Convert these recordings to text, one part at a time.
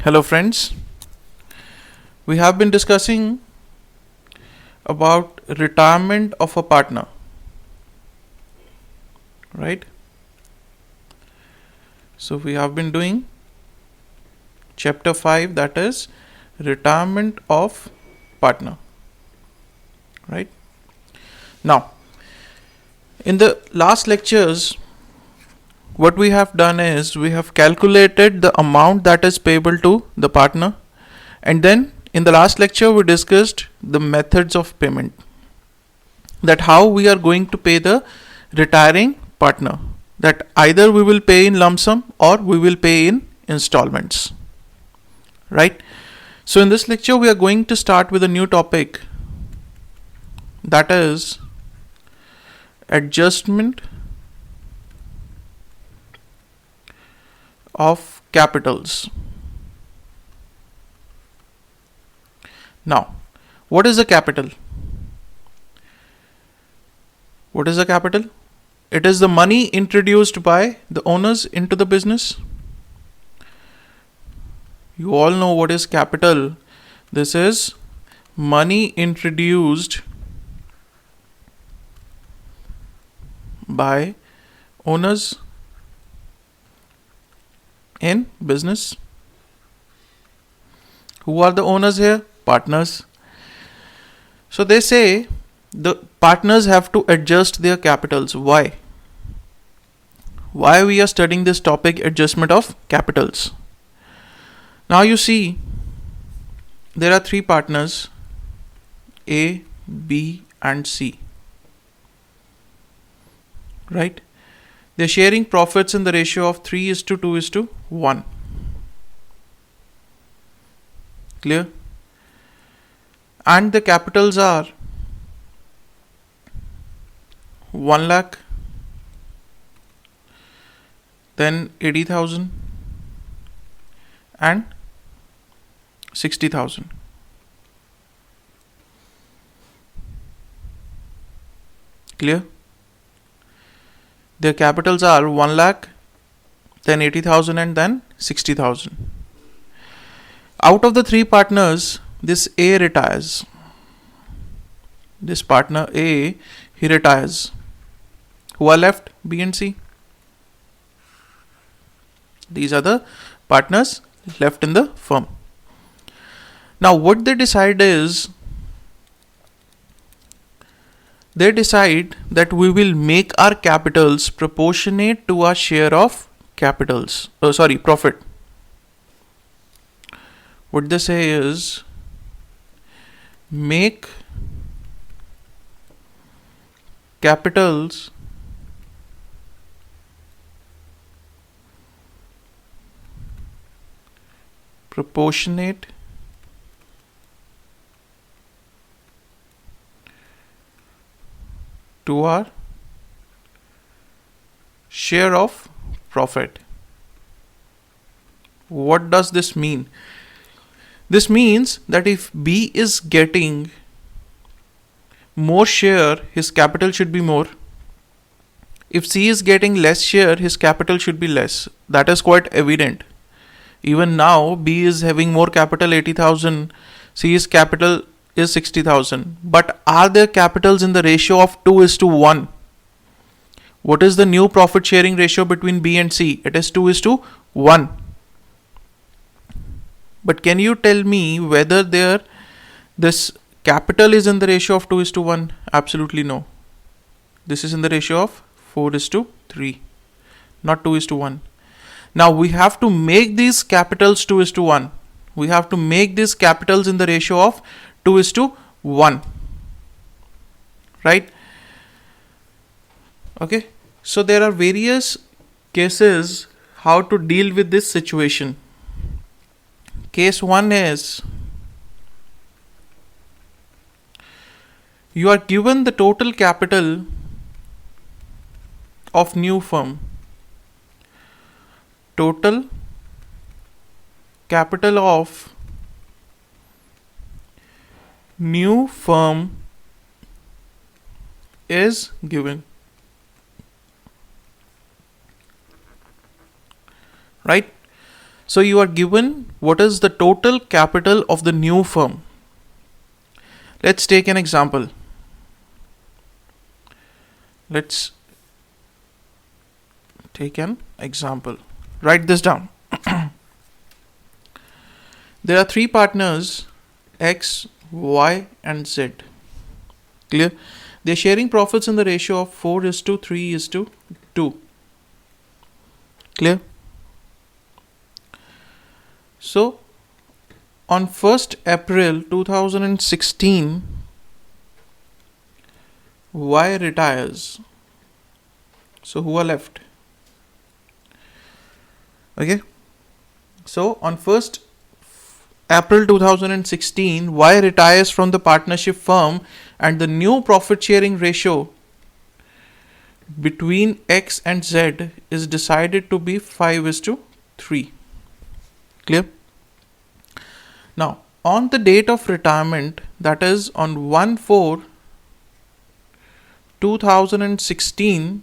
Hello friends, we have been discussing about retirement of a partner, right? So we have been doing chapter 5, that is retirement of partner, right? Now, in the last lectures, what we have done is we have calculated the amount that is payable to the partner, and then in the last lecture we discussed the methods of payment, that how we are going to pay the retiring partner, that either we will pay in lump sum or we will pay in installments, right? So in this lecture we are going to start with a new topic, that is adjustment of capitals. Now, what is a capital? What is a capital? It is the money introduced by the owners into the business. You all know what is capital. This is money introduced by owners in business. Who are the owners here? Partners. So they say the partners have to adjust their capitals. Why? Why we are studying this topic, adjustment of capitals? Now you see, there are three partners, A, B and C, right? They're sharing profits in the ratio of 3:2:1. Clear? And the capitals are 1 lakh, then 80,000 and 60,000. Clear? Their capitals are 1 lakh, then 80,000 and then 60,000. Out of the three partners, this A retires. This partner A, he retires. Who are left? B and C. These are the partners left in the firm. Now what they decide is, they decide that we will make our capitals proportionate to our share of profit. What they say is, make capitals proportionate to our share of profit. What does this mean? This means that if B is getting more share, his capital should be more. If C is getting less share, his capital should be less. That is quite evident. Even now, B is having more capital, 80,000. C's capital is 60,000. But are their capitals in the ratio of 2:1? What is the new profit sharing ratio between B and C? It is 2:1. But can you tell me whether this capital is in the ratio of 2:1? Absolutely no. This is in the ratio of 4:3, not 2:1. Now we have to make these capitals 2:1. We have to make these capitals in the ratio of 2:1. Right? Okay. So there are various cases how to deal with this situation. Case 1 is, you are given the total capital of new firm. Total capital of new firm is given. Right? So you are given what is the total capital of the new firm. Let's take an example. Let's take an example. Write this down. There are three partners, X, Y, and Z. Clear? They are sharing profits in the ratio of 4:3:2. Clear? So, on 1st April 2016, Y retires. So, who are left? Okay. So, on 1st April 2016, Y retires from the partnership firm, and the new profit sharing ratio between X and Z is decided to be 5:3. Clear? Now, on the date of retirement, that is on 1/4/2016,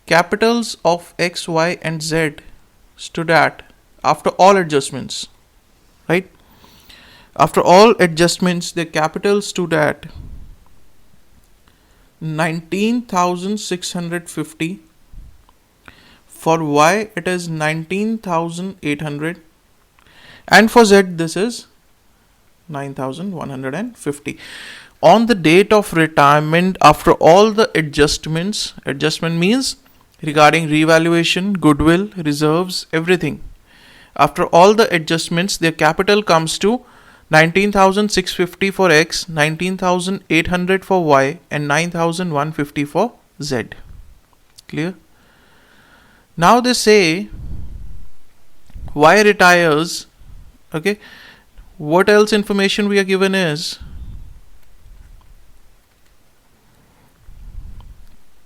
capitals of X, Y, and Z stood at, after all adjustments, right? After all adjustments, the capital stood at 19,650. For Y, it is 19,800. And for Z, this is 9,150. On the date of retirement, after all the adjustment means regarding revaluation, goodwill, reserves, everything. After all the adjustments, their capital comes to 19,650 for X, 19,800 for Y, and 9,150 for Z. Clear? Now they say Y retires. Okay. What else information we are given is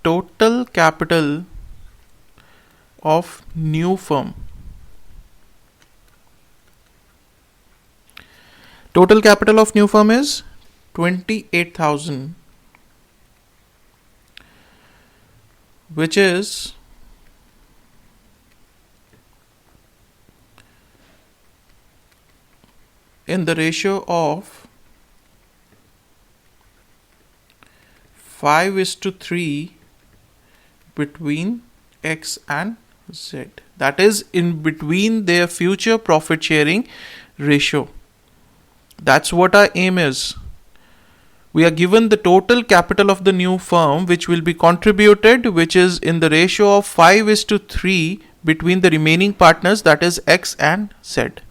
total capital of new firm. Total capital of new firm is 28,000, which is in the ratio of 5:3 between X and Z. That is in between their future profit sharing ratio. That's what our aim is. We are given the total capital of the new firm which will be contributed, which is in the ratio of 5:3 between the remaining partners, that is X and Z.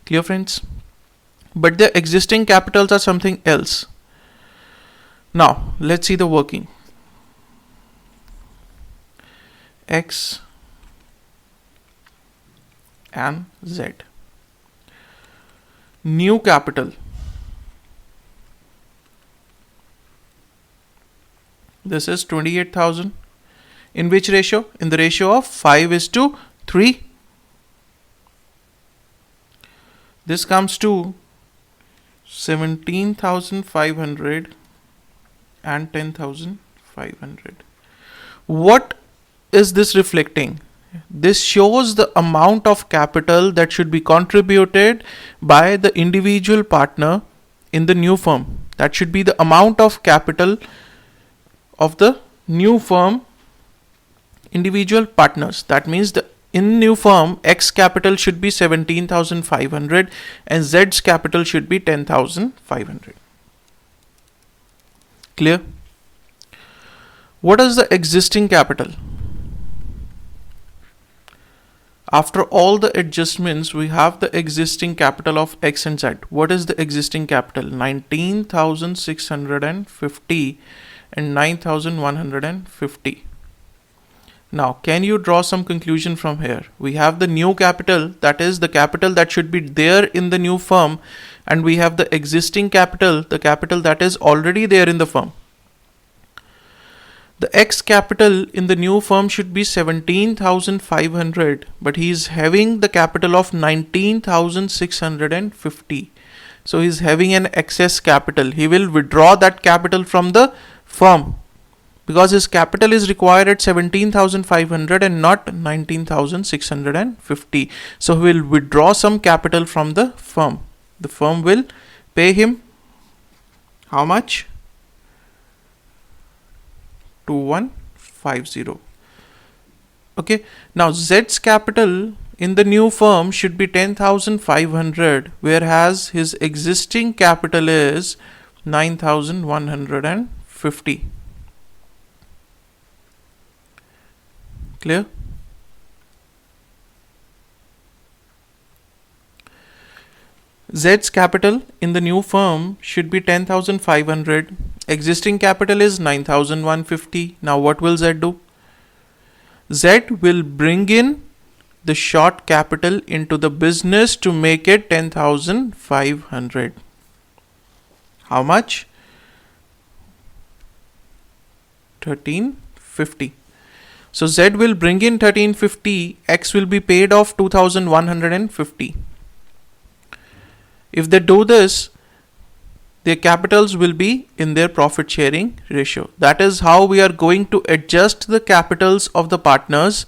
Clear, friends? But the existing capitals are something else. Now, let's see the working. X and Z. New capital. This is 28,000. In which ratio? In the ratio of 5:3. This comes to 17,500 and 10,500. What is this reflecting? This shows the amount of capital that should be contributed by the individual partner in the new firm. That should be the amount of capital of the new firm individual partners. That means in new firm, X capital should be 17,500 and Z's capital should be 10,500. Clear? What is the existing capital? After all the adjustments, we have the existing capital of X and Z. What is the existing capital? 19,650 and 9,150. Now, can you draw some conclusion from here? We have the new capital, that is the capital that should be there in the new firm, and we have the existing capital, the capital that is already there in the firm. The X capital in the new firm should be 17,500, but he is having the capital of 19,650. So he is having an excess capital. He will withdraw that capital from the firm. because his capital is required at 17,500 and not 19,650. So he will withdraw some capital from the firm. The firm will pay him how much? 2150. Okay, now Z's capital in the new firm should be 10,500, whereas his existing capital is 9,150. Clear? Z's capital in the new firm should be 10,500. Existing capital is 9,150. Now what will Z do? Z will bring in the short capital into the business to make it 10,500. How much? 1350. So Z will bring in 1350. X will be paid off 2,150. If they do this, their capitals will be in their profit sharing ratio. That is how we are going to adjust the capitals of the partners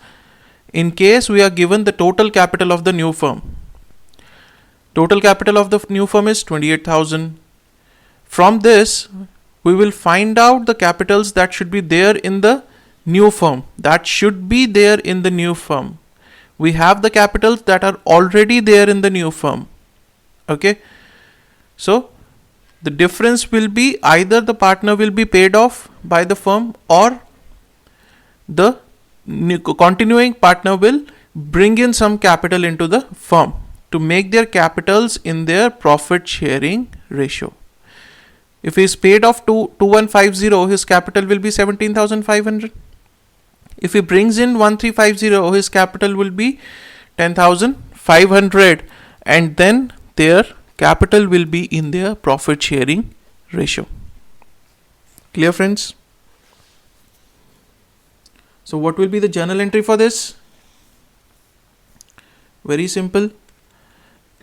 in case we are given the total capital of the new firm. Total capital of the new firm is 28,000. From this, we will find out the capitals that should be there in the new firm. That should be there in the new firm. We have the capitals that are already there in the new firm. Okay. So the difference will be either the partner will be paid off by the firm or the continuing partner will bring in some capital into the firm to make their capitals in their profit sharing ratio. If he is paid off 2150, his capital will be 17,500. If he brings in 1350, his capital will be 10,500, and then their capital will be in their profit sharing ratio. Clear, friends? So what will be the journal entry for this? Very simple.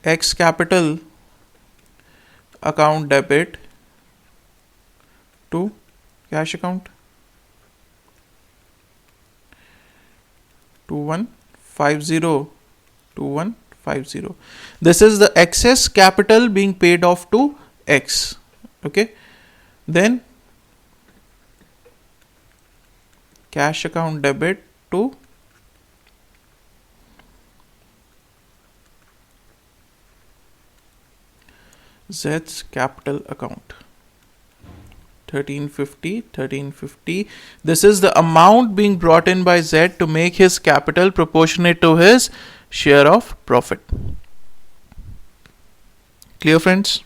X capital account debit to cash account 2150. This is the excess capital being paid off to X. Okay. Then cash account debit to Z's capital account 1350. This is the amount being brought in by Z to make his capital proportionate to his share of profit. Clear, friends?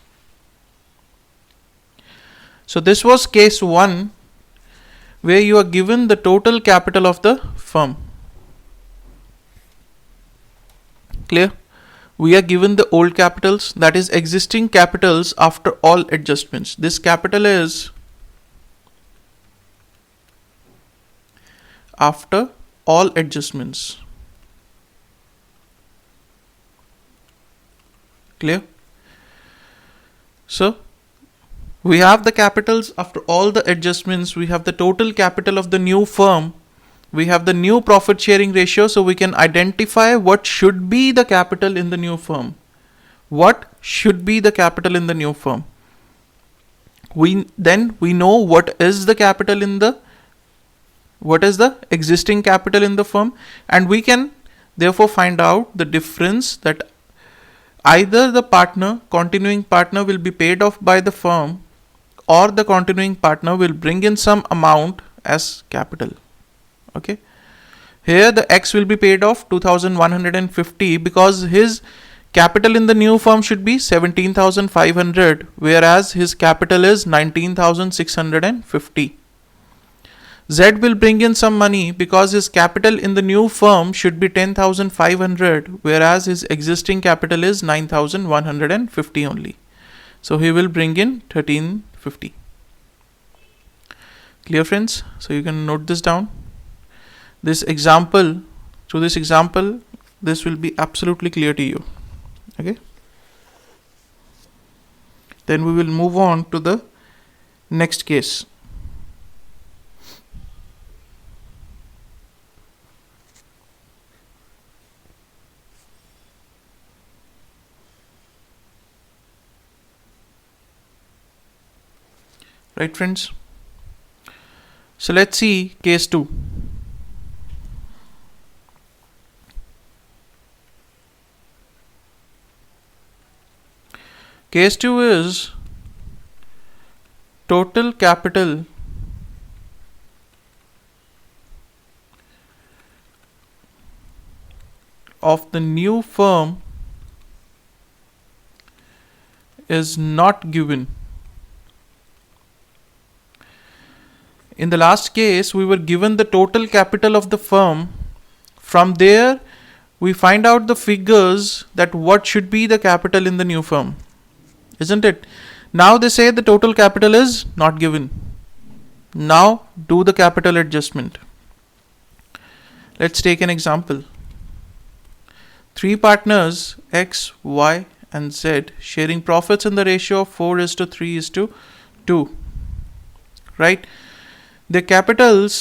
So this was case 1, where you are given the total capital of the firm. Clear? We are given the old capitals, that is existing capitals after all adjustments. This capital is after all adjustments. Clear? So we have the capitals after all the adjustments. We have the total capital of the new firm. We have the new profit sharing ratio, so we can identify what should be the capital in the new firm. What should be the capital in the new firm? We know what is the capital in the, what is the existing capital in the firm, and we can therefore find out the difference that either the continuing partner will be paid off by the firm, or the continuing partner will bring in some amount as capital. Okay. Here the X will be paid off 2,150 because his capital in the new firm should be 17,500, whereas his capital is 19,650. Z will bring in some money because his capital in the new firm should be 10,500, whereas his existing capital is 9,150 only. So he will bring in 1,350. Clear, friends? So you can note this down. This example, this will be absolutely clear to you. Okay. Then we will move on to the next case. Right, friends? So let's see case 2. Case 2 is total capital of the new firm is not given. In the last case, we were given the total capital of the firm. From there, we find out the figures that what should be the capital in the new firm. Isn't it? Now they say the total capital is not given. Now do the capital adjustment. Let's take an example. 3 partners X, Y and Z sharing profits in the ratio of 4:3:2. Right? Their capitals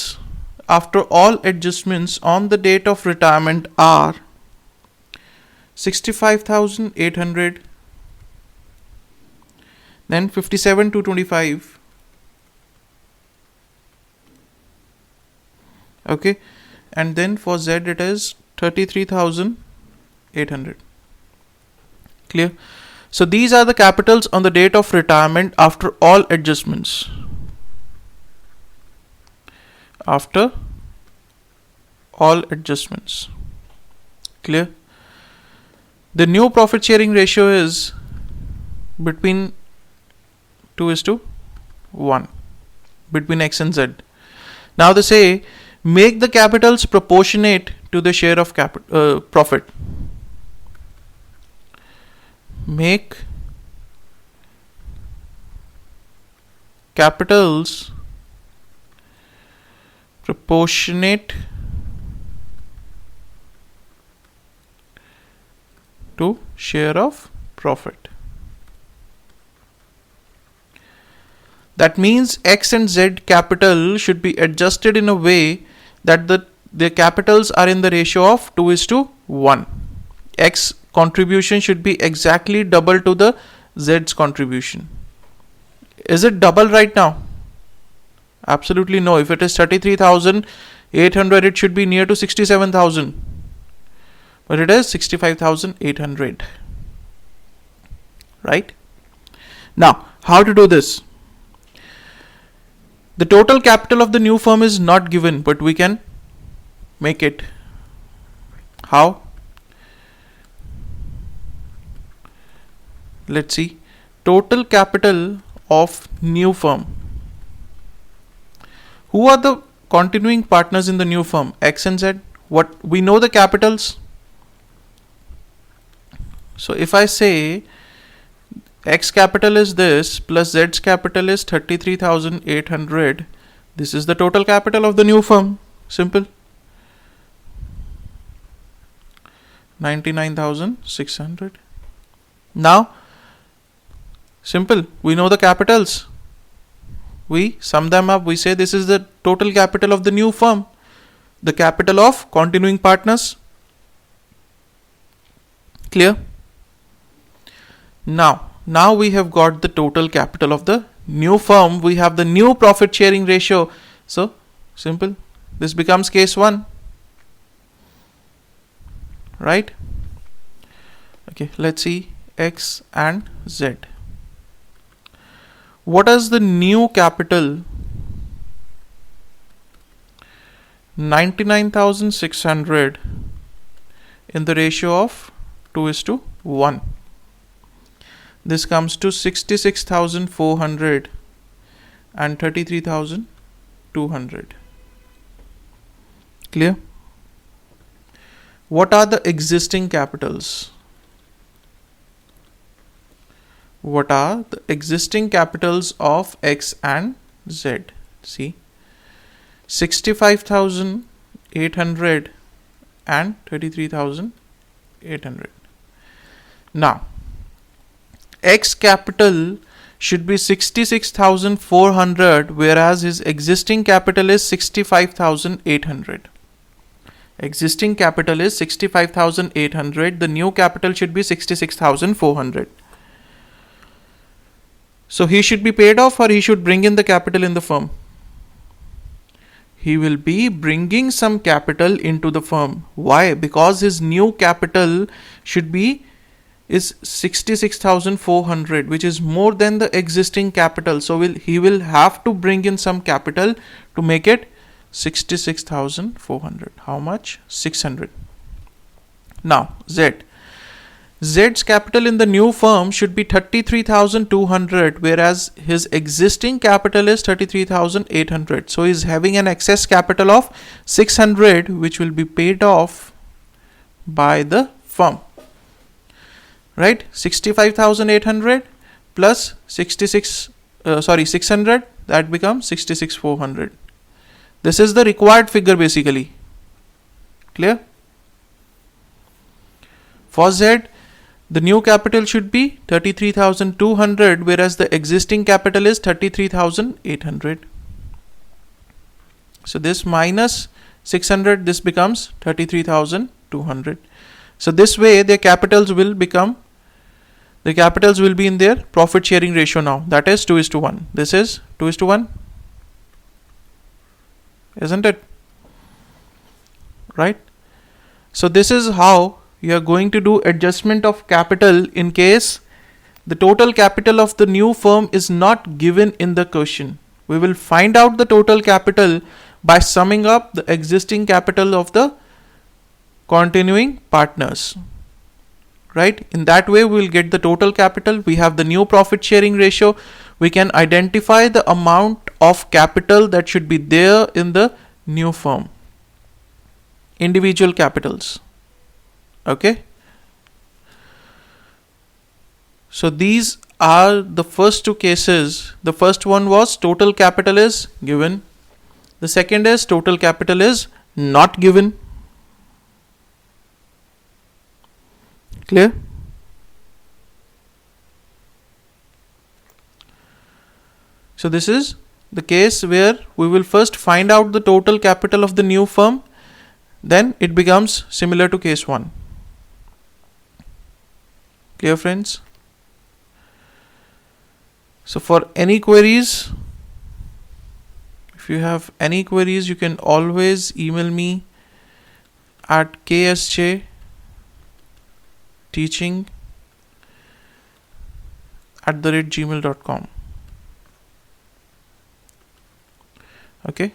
after all adjustments on the date of retirement are 65,800, then 57,225. Okay, and then for Z it is 33,800. Clear? So these are the capitals on the date of retirement after all adjustments. After all adjustments. Clear? The new profit sharing ratio is between 2:1 between X and Z. Now they say make the capitals proportionate to the share of profit. Make capitals proportionate to share of profit. That means X and Z capital should be adjusted in a way that the capitals are in the ratio of 2:1. X contribution should be exactly double to the Z's contribution. Is it double right now? Absolutely no. If it is 33,800, it should be near to 67,000. But it is 65,800. Right? Now, how to do this? The total capital of the new firm is not given, but we can make it. How? Let's see. Total capital of new firm. Who are the continuing partners in the new firm? X and Z. What we know the capitals. So if I say X capital is this plus Z's capital is 33,800, this is the total capital of the new firm. Simple. 99,600. Now simple, we know the capitals. We sum them up. We say this is the total capital of the new firm. The capital of continuing partners. Clear? Now we have got the total capital of the new firm. We have the new profit sharing ratio. So simple. This becomes case 1. Right? Okay, let's see X and Z. What is the new capital? 99,600 in the ratio of 2:1. This comes to 66,400 and 33,200. Clear? What are the existing capitals? What are the existing capitals of X and Z? See, 65,800 and 33,800. Now, X capital should be 66,400, whereas his existing capital is 65,800. Existing capital is 65,800. The new capital should be 66,400. So he should be paid off, or he should bring in the capital in the firm? He will be bringing some capital into the firm. Why? Because his new capital should be is 66,400, which is more than the existing capital. So he will have to bring in some capital to make it 66,400. How much? 600. Now Z's capital in the new firm should be 33,200, whereas his existing capital is 33,800. So he's having an excess capital of 600, which will be paid off by the firm. Right? 65,800 plus 600, that becomes 66,400. This is the required figure basically. Clear? For Z, the new capital should be 33,200, whereas the existing capital is 33,800. So this minus 600, this becomes 33,200. So this way the capitals will be in their profit sharing ratio now. That is 2:1. This is 2:1. Isn't it? Right? So this is how you are going to do adjustment of capital in case the total capital of the new firm is not given in the question. We will find out the total capital by summing up the existing capital of the continuing partners. Right? In that way we will get the total capital. We have the new profit sharing ratio. We can identify the amount of capital that should be there in the new firm. Individual capitals. Okay. So these are the first two cases. The first one was total capital is given. The second is total capital is not given. Clear? So this is the case where we will first find out the total capital of the new firm. Then it becomes similar to case 1. Clear, friends? So for any queries, if you have any queries, you can always email me at ksjteaching@gmail.com. Okay.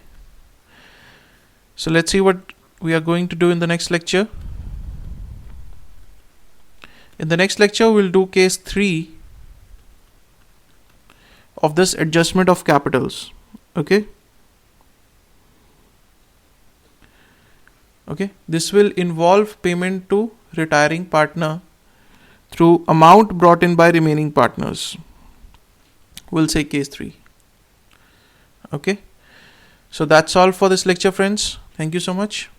So let's see what we are going to do in the next lecture. In the next lecture, we'll do case 3 of this adjustment of capitals. Okay. Okay. This will involve payment to retiring partner through amount brought in by remaining partners. We'll say case 3. Okay. So that's all for this lecture, friends. Thank you so much.